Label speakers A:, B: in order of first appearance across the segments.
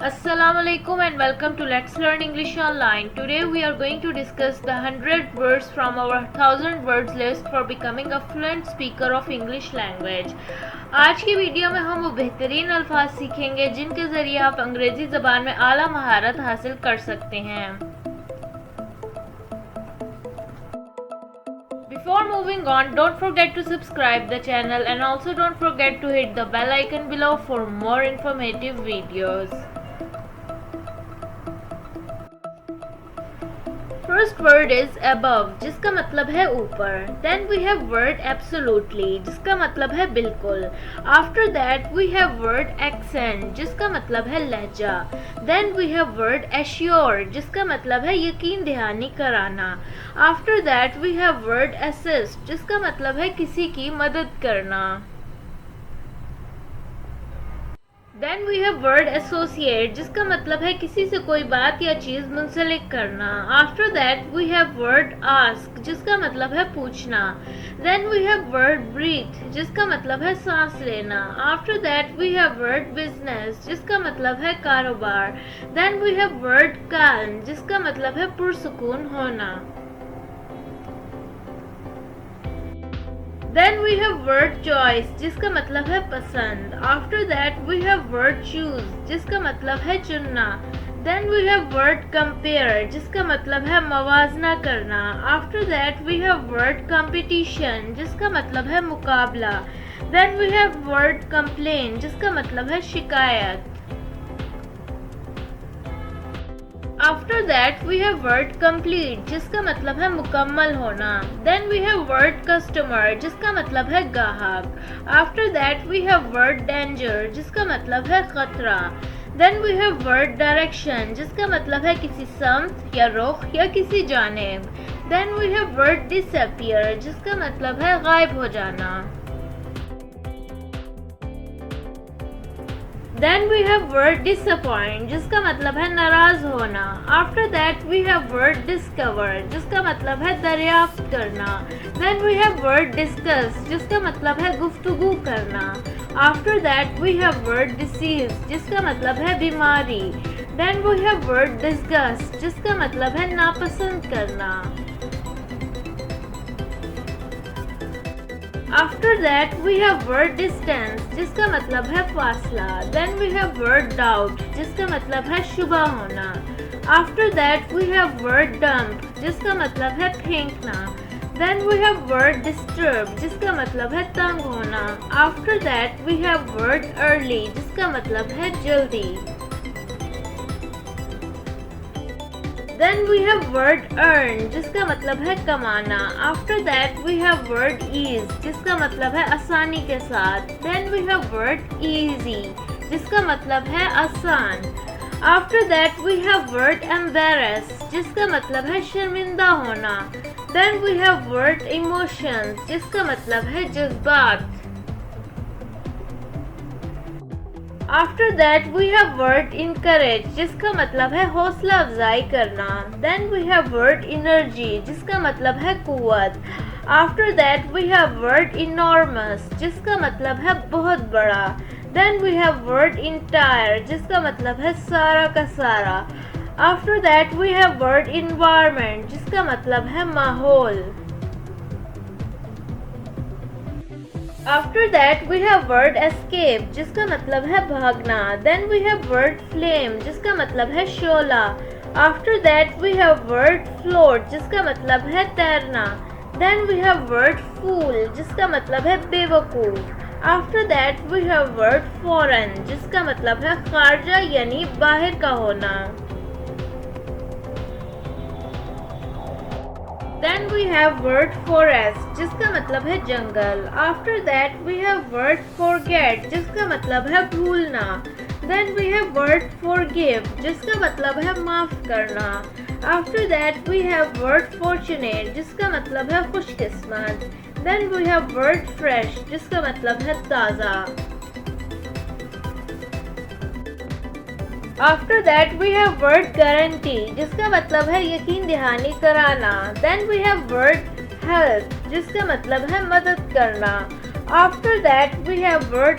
A: Assalamu alaikum and welcome to Let's Learn English Online. Today we are going to discuss the 100 words from our 1000 words list for becoming a fluent speaker of English language. आज की video में हम वो बेहतरीन अल्फाज सीखेंगे जिनके ज़रिए आप अंग्रेज़ी ज़बान में आला महारत हासिल कर सकते हैं. Before moving on, don't forget to subscribe the channel and also don't forget to hit the bell icon below for more informative videos. First word is above, जिसका मतलब है ऊपर. Then we have word absolutely, जिसका मतलब है बिल्कुल. After that we have word accent, जिसका मतलब है लहजा. Then we have word assure, जिसका मतलब है यकीन दहानी कराना. After that we have word assist, जिसका मतलब है किसी की मदद करना. Then we have word associate, जिसका मतलब है किसी से कोई बात या चीज़ मुंसलिक करना. After that we have word ask, जिसका मतलब है पूछना. Then we have word breathe, जिसका मतलब है सांस लेना. After that we have word business, जिसका मतलब है कारोबार. Then we have word calm, जिसका मतलब है पुरसुकून होना. Then we have word choice, जिसका मतलब है पसंद. After that we have word choose, जिसका मतलब है चुनना. Then we have word compare, जिसका मतलब है मवाजना करना. After that we have word competition, जिसका मतलब है मुकाबला. Then we have word complain, जिसका मतलब है शिकायत. After that we have word complete, जिसका मतलब है मुकम्मल होना. Then we have word customer, जिसका मतलब है गाहक. After that we have word danger, जिसका मतलब है खतरा. Then we have word direction, जिसका मतलब है किसी समत या रुख या किसी जानिब. Then we have word disappear, जिसका मतलब है गायब हो जाना. Then we have word disappoint, जिसका मतलब है नाराज होना. After that we have word discover, जिसका मतलब है दरियाफ्त करना. Then we have word discuss, जिसका मतलब है गुफ्तगू करना. After that we have word disease, जिसका मतलब है बीमारी. Then we have word disgust, जिसका मतलब है नापसंद करना. After that we have word distance, जिसका मतलब है फासला. Then we have word doubt, जिसका मतलब है शुबा होना. After that we have word dump, जिसका मतलब है फेंकना. Then we have word disturb, जिसका मतलब है तंग होना. After that we have word early, जिसका मतलब है जल्दी. Then we have word earn, जिसका मतलब है कमाना. After that we have word ease, जिसका मतलब है आसानी के साथ. Then we have word easy, जिसका मतलब है आसान. After that we have word embarrass, जिसका मतलब है शर्मिंदा होना. Then we have word emotions, जिसका मतलब है जज्बात. After that we have word encourage, जिसका मतलब है हौसला अफजाई करना. Then we have word energy, जिसका मतलब है कुव्वत. After that we have word enormous, जिसका मतलब है बहुत बड़ा. Then we have word entire, जिसका मतलब है सारा का सारा. After that we have word environment, जिसका मतलब है माहौल. After that we have word escape, जिसका मतलब है भागना. Then we have word flame, जिसका मतलब है शोला. After that we have word float, जिसका मतलब है तैरना. Then we have word fool, जिसका मतलब है बेवकूफ़. After that we have word foreign, जिसका मतलब है खारजा यानी बाहर का होना. Then we have word forest, जिसका मतलब है जंगल. After that we have word forget, जिसका मतलब है भूलना. Then we have word forgive, जिसका मतलब है माफ़ करना. After that we have word fortunate, जिसका मतलब है खुशकिस्मत. Then we have word fresh, जिसका मतलब है ताज़ा. After that we have word guarantee, जिसका मतलब है यकीन दहानी कराना. Then we have word help, जिसका मतलब है मदद करना. After that we have word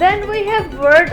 A: Then we have word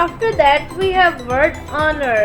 A: After that we have word honor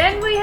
A: Then we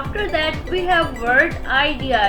A: After that we have word idea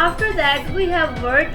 A: After that we have word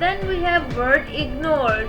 A: Then we have word ignore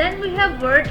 A: Then we have word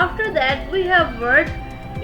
A: After that we have word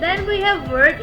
A: Then we have word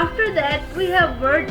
A: After that we have word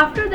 A: After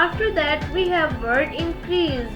A: After that we have word increase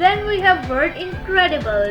A: Then we have word incredible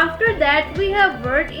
A: After that we have word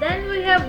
A: Then we have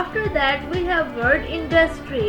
A: After that we have word industry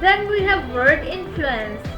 A: Then we have word influence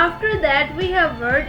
A: After that we have word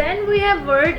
A: Then we have word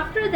A: After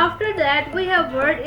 A: After that we have word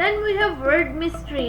A: Then we have word mystery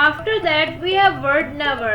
A: After that we have word never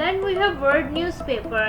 A: Then we have word newspaper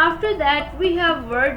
A: After that we have word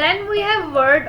A: Then we have word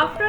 A: After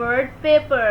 A: word paper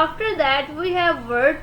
A: After that we have word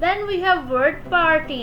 A: Then we have word party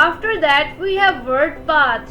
A: After that we have word path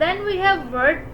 A: Then we have word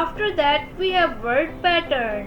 A: After that we have word pattern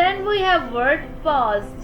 A: Then we have word pause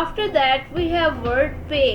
A: After that we have word pay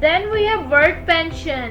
A: Then we have word pension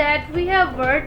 A: that we have word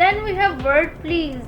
A: Then we have word please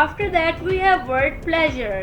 A: After that we have word pleasure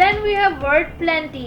A: Then we have word plenty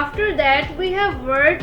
A: After that we have word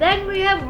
A: Then we have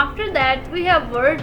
A: After that we have word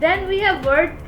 A: Then we have word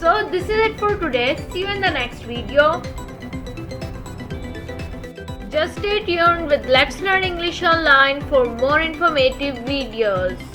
A: So this is it for today. See you in the next video. Just stay tuned with Let's Learn English Online for more informative videos.